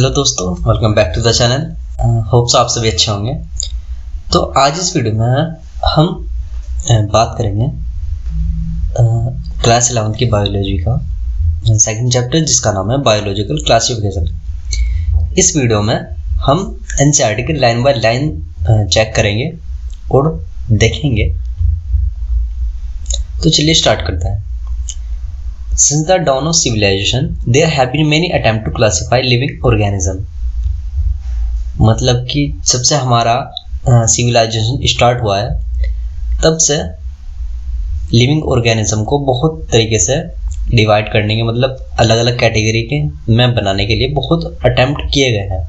Hello दोस्तों, welcome back to the channel. Hopes आप सभी अच्छे होंगे। तो आज इस वीडियो में हम बात करेंगे क्लास 11 की बायोलॉजी का सेकंड चैप्टर, जिसका नाम है बायोलॉजिकल क्लासिफिकेशन। इस वीडियो में हम एनसीईआरटी की लाइन बाय लाइन चेक करेंगे और देखेंगे। तो चलिए स्टार्ट करते हैं। Since the dawn of civilization, there have been many attempts to classify living organism। मतलब कि जब से हमारा सिविलाइजेशन स्टार्ट हुआ है तब से लिविंग ऑर्गेनिज्म को बहुत तरीके से डिवाइड करने के, मतलब अलग अलग कैटेगरी के में बनाने के लिए बहुत अटेम्प्ट किए गए हैं।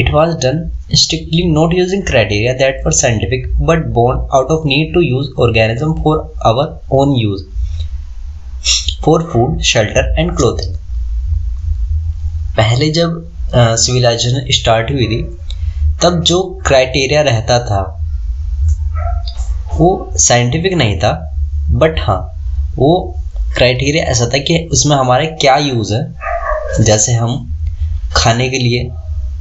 It was done strictly not using criteria that were scientific but born out of need to use organism for our own use, for food, shelter and clothing। पहले जब सिविलाइजेशन स्टार्ट हुई थी तब जो क्राइटेरिया रहता था वो साइंटिफिक नहीं था, बट हाँ वो क्राइटेरिया ऐसा था कि उसमें हमारे क्या यूज़ है। जैसे हम खाने के लिए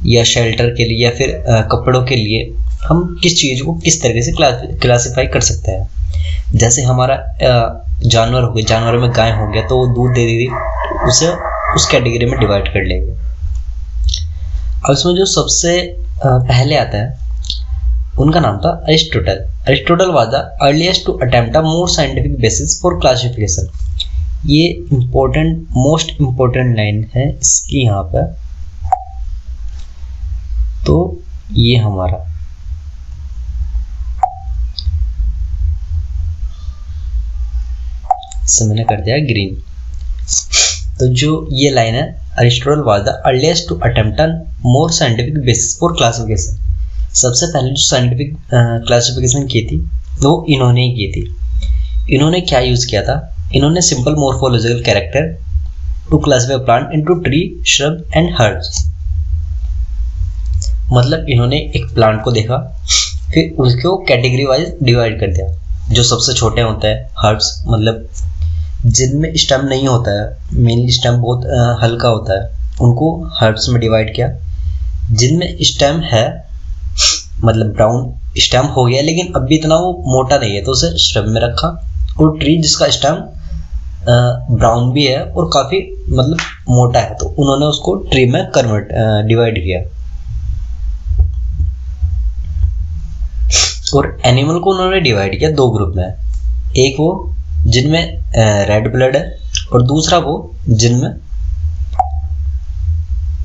या शेल्टर के लिए या फिर कपड़ों के लिए हम किस चीज़ को किस तरीके से क्लासिफाई कर सकते हैं। जैसे हमारा जानवर हो गए, जानवर में गाय हो गया तो वो दूध दे दी, उसे उस कैटेगरी में डिवाइड कर लेंगे। अब इसमें जो सबसे पहले आता है उनका नाम था Aristotle. Aristotle was the earliest to attempt a more scientific basis for classification. ये इम्पोर्टेंट, मोस्ट इम्पोर्टेंट लाइन है इसकी यहाँ पर। तो ये हमारा मैंने कर दिया ग्रीन। तो जो ये लाइन है, Aristotle was the earliest to attempt a more scientific basis for classification. सबसे पहले जो साइंटिफिक क्लासिफिकेशन की थी वो इन्होंने ही की थी। इन्होंने क्या यूज़ किया था? इन्होंने simple morphological character to classify plant into tree, shrub and herbs. मतलब इन्होंने एक प्लांट को देखा, फिर उसको कैटेगरी वाइज डिवाइड कर दिया। जो सबसे छोटे होते हैं हर्ब्स, मतलब जिनमें स्टेम नहीं होता है, मेनली स्टेम बहुत हल्का होता है, उनको हर्ब्स में डिवाइड किया। जिनमें स्टेम है, मतलब ब्राउन स्टेम हो गया लेकिन अब भी इतना वो मोटा नहीं है, तो उसे श्रब में रखा। और ट्री जिसका स्टेम ब्राउन भी है और काफ़ी मतलब मोटा है, तो उन्होंने उसको ट्री में डिवाइड किया। और एनिमल को उन्होंने डिवाइड किया दो ग्रुप में। एक वो जिनमें रेड ब्लड है और दूसरा वो जिनमें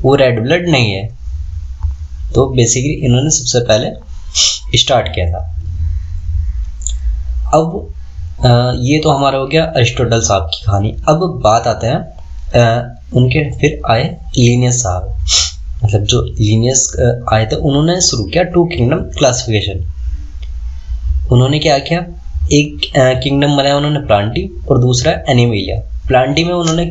वो रेड ब्लड नहीं है। तो बेसिकली इन्होंने सबसे पहले स्टार्ट किया था। अब ये तो हमारा हो गया अरिस्टोटल साहब की कहानी। अब बात आते हैं उनके फिर आए लिनियस साहब। मतलब जो लिनियस आए थे उन्होंने शुरू किया टू किंगडम क्लासिफिकेशन। उन्होंने क्या किया, एक किंगडम बनाया उन्होंने प्लांटी और दूसरा एनिमेलिया। प्लांटी में उन्होंने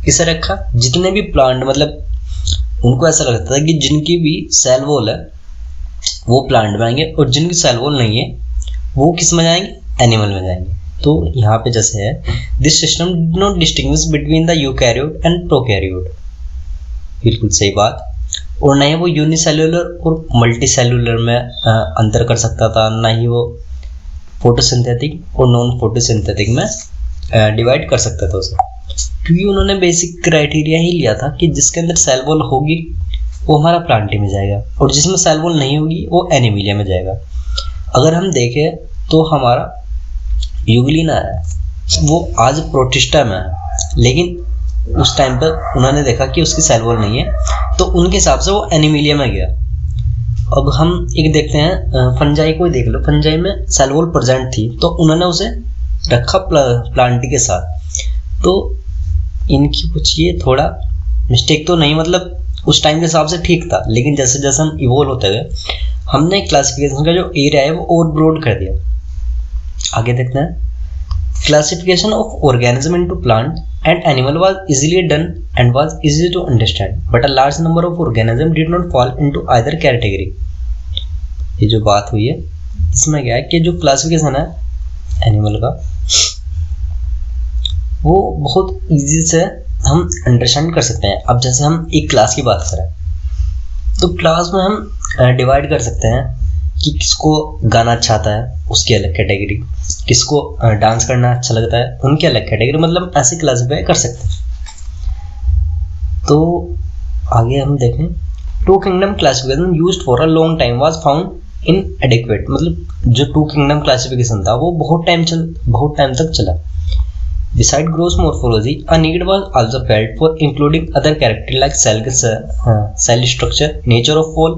किसे रखा? जितने भी प्लांट, मतलब उनको ऐसा लगता था कि जिनकी भी सेल वॉल है वो प्लांट में आएंगे और जिनकी सेल वॉल नहीं है वो किस में जाएंगे? एनिमल में जाएंगे। तो यहाँ पे जैसे है, this system did not distinguish between the eukaryote and prokaryote. बिल्कुल सही बात। और ना ही वो यूनिसेल्युलर और मल्टीसेल्युलर में अंतर कर सकता था, ना ही वो फोटोसिंथेटिक और नॉन फोटोसिंथेटिक में डिवाइड कर सकता था उसे। क्योंकि उन्होंने बेसिक क्राइटेरिया ही लिया था कि जिसके अंदर सेल वॉल होगी वो हमारा प्लांटी में जाएगा और जिसमें सेल वॉल नहीं होगी वो एनिमिलिया में जाएगा। अगर हम देखें तो हमारा यूग्लिना है वो आज प्रोटिस्टा में है, लेकिन उस टाइम पर उन्होंने देखा कि उसकी सेल वॉल नहीं है, तो उनके हिसाब से वो एनिमिलिया में गया। अब हम एक देखते हैं, फंजाई को देख लो। फंजाई में सेल वॉल प्रेजेंट थी तो उन्होंने उसे रखा प्लांटी के साथ। तो इनकी कुछ ये थोड़ा मिस्टेक तो नहीं, मतलब उस टाइम के हिसाब से ठीक था, लेकिन जैसे जैसे हम इवॉल्व होते गए हमने क्लासिफिकेशन का जो एरिया है वो और ब्रॉड कर दिया। आगे देखते हैं। Classification of organism into plant and animal was easily done and was easy to understand, but a large number of organisms did not fall into either category। ये जो बात हुई है इसमें क्या है कि जो क्लासिफिकेशन है एनिमल का वो बहुत इजी से हम अंडरस्टैंड कर सकते हैं। अब जैसे हम एक क्लास की बात करें तो क्लास में हम डिवाइड कर सकते हैं कि किसको गाना अच्छा आता है उसकी अलग कैटेगरी, किसको डांस करना अच्छा लगता है उनकी अलग कैटेगरी, मतलब ऐसे क्लासिफाई कर सकते हैं। तो आगे हम देखें, two kingdom classification used for a long time was found inadequate, मतलब जो टू किंगडम क्लासिफिकेशन था वो बहुत टाइम तक चला। Beside gross morphology, a need was also felt for including other characters like cell structure, nature of fall,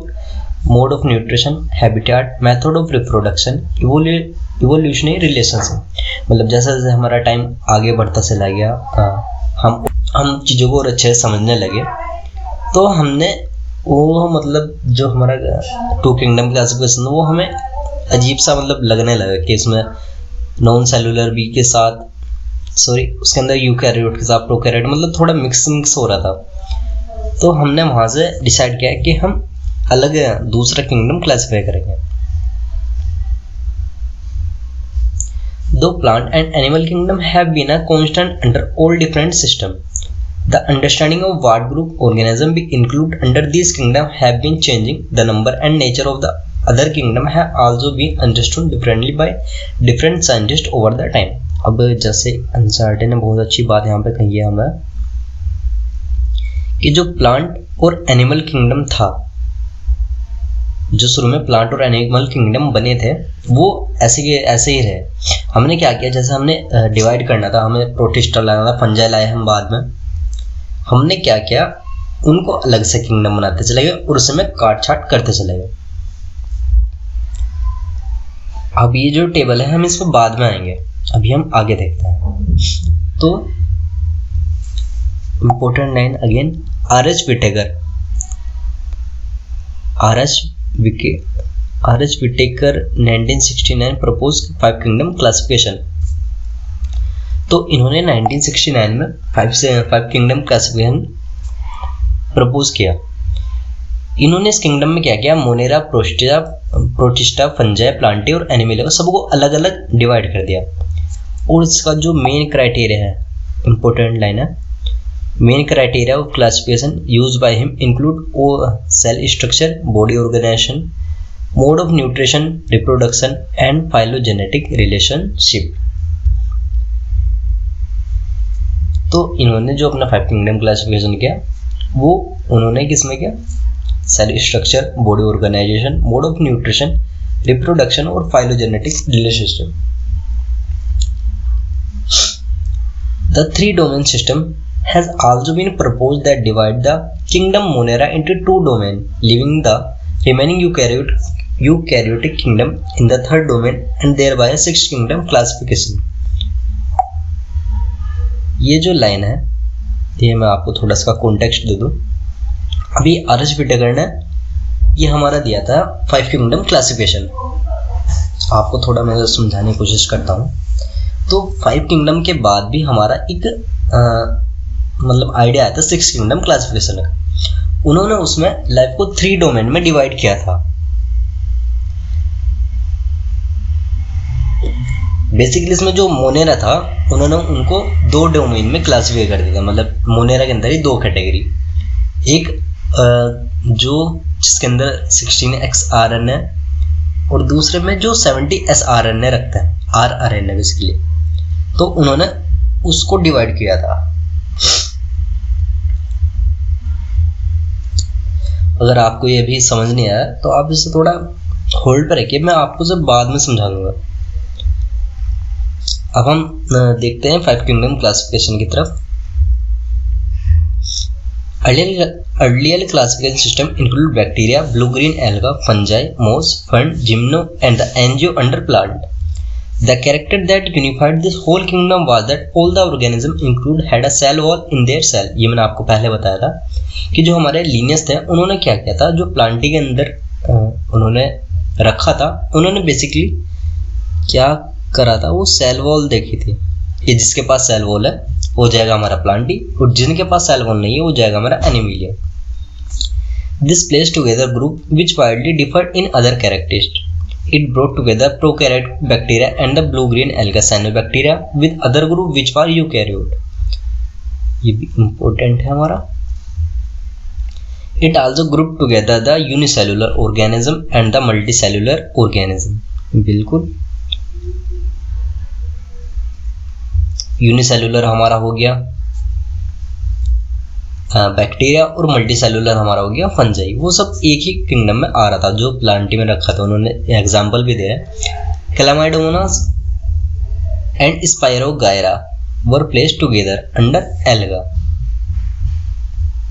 mode of nutrition, habitat, method of reproduction, evolutionary relationship। मतलब जैसे जैसे हमारा time आगे बढ़ता चला गया, हम चीज़ों को और अच्छे से समझने लगे, तो हमने वो मतलब जो हमारा टू किंगडम क्लासिफिकेशन वो हमें अजीब सा मतलब लगने लगा कि इसमें नॉन सेलुलर बी के साथ उसके अंदर यूकैरियोट के साथ प्रोकैरियोट, मतलब थोड़ा मिक्स हो रहा था। तो हमने वहाँ से डिसाइड किया कि हम अलग दूसरा किंगडम क्लासिफाई करेंगे। दो plant and animal kingdom have been a constant under all different system, the understanding of what group organism we include under this kingdom have been changing, the number and nature of the other kingdom have also been understood differently by different scientist over the time. अब जैसे uncertain ने बहुत अच्छी बात यहाँ पे कही है हमें कि जो प्लांट और एनिमल किंगडम था, जो शुरू में प्लांट और एनिमल किंगडम बने थे वो ऐसे ही रहे। हमने क्या किया, जैसे हमने डिवाइड करना था, हमें प्रोटिस्टा लाना था, फंजाई लाए हम बाद में, हमने क्या किया उनको अलग से किंगडम बनाते चले गए और उसमें काट छाट करते चले गए। अब ये जो टेबल है हम इसमें बाद में आएंगे, अभी हम आगे देखते हैं। तो important line again, R H. Whittaker 1969 propose 5 kingdom classification. तो इन्होंने 1969 में 5 किंगडम क्लासिफिकेशन प्रपोज किया। इन्होंने इस किंगडम में क्या किया, मोनेरा, प्रोटिस्टा, फंजाई, प्लांटी और एनिमल सबको अलग अलग डिवाइड कर दिया। और इसका जो मेन क्राइटेरिया है, इंपॉर्टेंट लाइन है, main criteria of classification use by him include cell structure, body organisation, mode of nutrition, reproduction and phylogenetic relationship. तो इन्होंने जो अपना 5 किंगडम क्लासिफिकेशन किया वो उन्होंने किसमें किया, cell structure, body organisation, mode of nutrition, reproduction और phylogenetic relationship. The 3-domain system has also been proposed that divide the kingdom Monera into 2 domains, leaving the remaining eukaryotic kingdom in the 3rd domain and thereby a 6th kingdom classification। ये जो line है ये मैं आपको थोड़ा सा context दे दूँ। अभी आर.एच. विटेकर ने ये हमारा दिया था 5 किंगडम क्लासिफिकेशन, आपको थोड़ा मैं समझाने की कोशिश करता हूँ। तो 5 किंगडम के बाद भी हमारा एक मतलब आइडिया आया था 6 किंगडम क्लासिफिकेशन का। उन्होंने उसमें लाइफ को 3 डोमेन में डिवाइड किया था। बेसिकली इसमें जो मोनेरा था उन्होंने उनको 2 डोमेन में क्लासिफाई कर दिया था, मतलब मोनेरा के अंदर ही 2 कैटेगरी, एक जो जिसके अंदर 16X RNA और दूसरे में जो 70S RNA रखते हैं, rRNA बेसिकली। तो उन्होंने उसको डिवाइड किया था। अगर आपको ये भी समझ नहीं आया तो आप इसे थोड़ा होल्ड पर रखिए, मैं आपको सब बाद में समझा दूंगा। अब हम देखते हैं 5 किंगडम क्लासिफिकेशन की तरफ। Earlier classification system include bacteria, blue-green alga, fungi, moss, fern, gymno, and the angio under plant. The character that unified this whole kingdom was that all the organisms include had a cell wall in their cell। ये मैंने आपको पहले बताया था कि जो हमारे Linnaeus थे उन्होंने क्या किया था, जो प्लांटी के अंदर उन्होंने रखा था, उन्होंने बेसिकली क्या करा था, वो सेल वॉल देखी थी कि जिसके पास सेल वॉल है वो जाएगा हमारा प्लांटी और जिनके पास सेल वॉल नहीं है वो जाएगा हमारा Animalia. This placed together group which widely differed in other characteristics. It brought together prokaryotic bacteria and the blue-green alga cyanobacteria with other group which were eukaryote. ये भी इम्पोर्टेंट है हमारा। It also group together the unicellular organism and the multicellular organism. बिल्कुल, unicellular हमारा हो गया bacteria और multicellular हमारा हो गया फंजाई। वो सब एक ही किंगडम में आ रहा था जो प्लांटी में रखा था। उन्होंने एग्जाम्पल भी दिया है। Chlamydomonas and spirogyra were placed together under alga.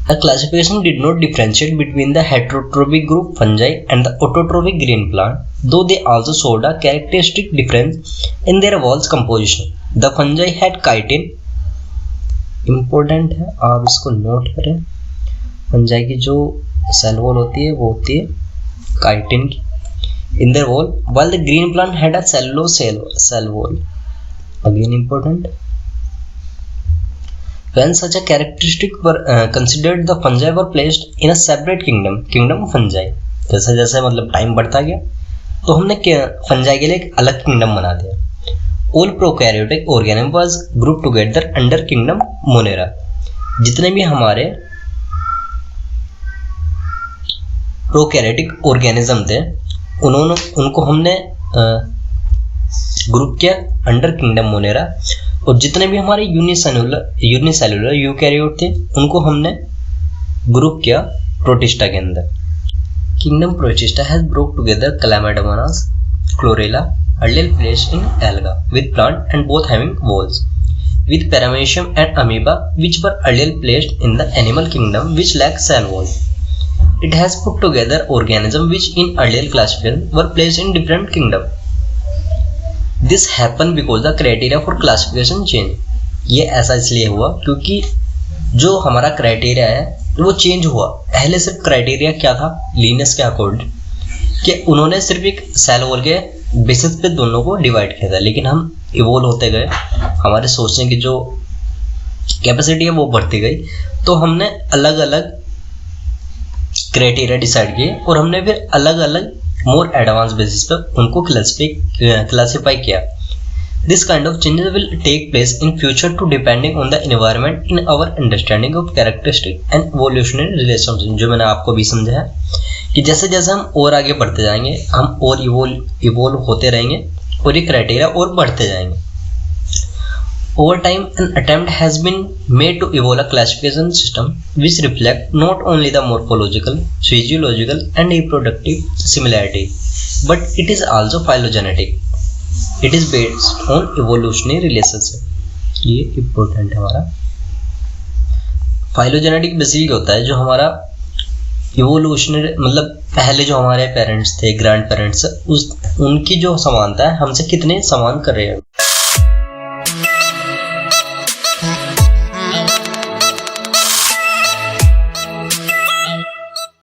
The classification did not differentiate between the heterotrophic group fungi and the autotrophic green plant, though they also showed a characteristic difference in their walls composition. The fungi had chitin, important है, आप इसको note करें। Fungi की जो cell wall होती है वो होती है काइटिन की in their wall, while the green plant had a cellulose cell wall. Again important. When such a characteristic were considered, the fungi were placed in a separate kingdom fungi. जैसे जैसे मतलब time बढ़ता गया तो हमने fungi के लिए एक अलग किंगडम बना दिया। All prokaryotic organism was grouped together under kingdom Monera. जितने भी हमारे प्रोकैरियोटिक ऑर्गेनिज्म थे उनको हमने ग्रुप किया अंडर किंगडम मोनेरा, और जितने भी हमारे यूनिसेलुलर यूकैरियोट थे उनको हमने ग्रुप किया प्रोटिस्टा के अंदर। Kingdom protista has broke together Chlamydomonas, chlorella, earlier placed in alga with plant and both having walls, with paramecium and amoeba which were earlier placed in the animal kingdom which lacked cell wall. It has put together organisms which in earlier classification were placed in different kingdom. This happened because the criteria for classification changed. ये ऐसा इसलिए हुआ क्योंकि जो हमारा criteria है वो change हुआ। पहले सिर्फ क्राइटेरिया क्या था, लीनियस के अकॉर्डिंग, कि उन्होंने सिर्फ एक सेल वॉल के बेसिस पे दोनों को डिवाइड किया था, लेकिन हम इवोल्व होते गए, हमारे सोचने की जो कैपेसिटी है वो बढ़ती गई, तो हमने अलग अलग क्राइटेरिया डिसाइड किए और हमने फिर अलग अलग मोर एडवांस बेसिस पे उनको क्लासिफाई किया। This kind of changes will take place in future too depending on the environment in our understanding of characteristic and evolutionary relationship. जो मैंने आपको भी समझाया कि जैसे जैसे हम और आगे बढ़ते जाएंगे हम और इवोल्व होते रहेंगे और ये क्राइटेरिया और बढ़ते जाएंगे। Over time, an attempt has been made to evolve a classification system which reflect not only the morphological, physiological, and reproductive similarity, but it is also phylogenetic. It is based on evolutionary relationship. ये important है हमारा। Phylogenetic basically होता है जो हमारा evolutionary, मतलब पहले जो हमारे पेरेंट्स थे, ग्रैंड पेरेंट्स, उनकी जो समानता है हमसे कितने समान कर रहे हैं।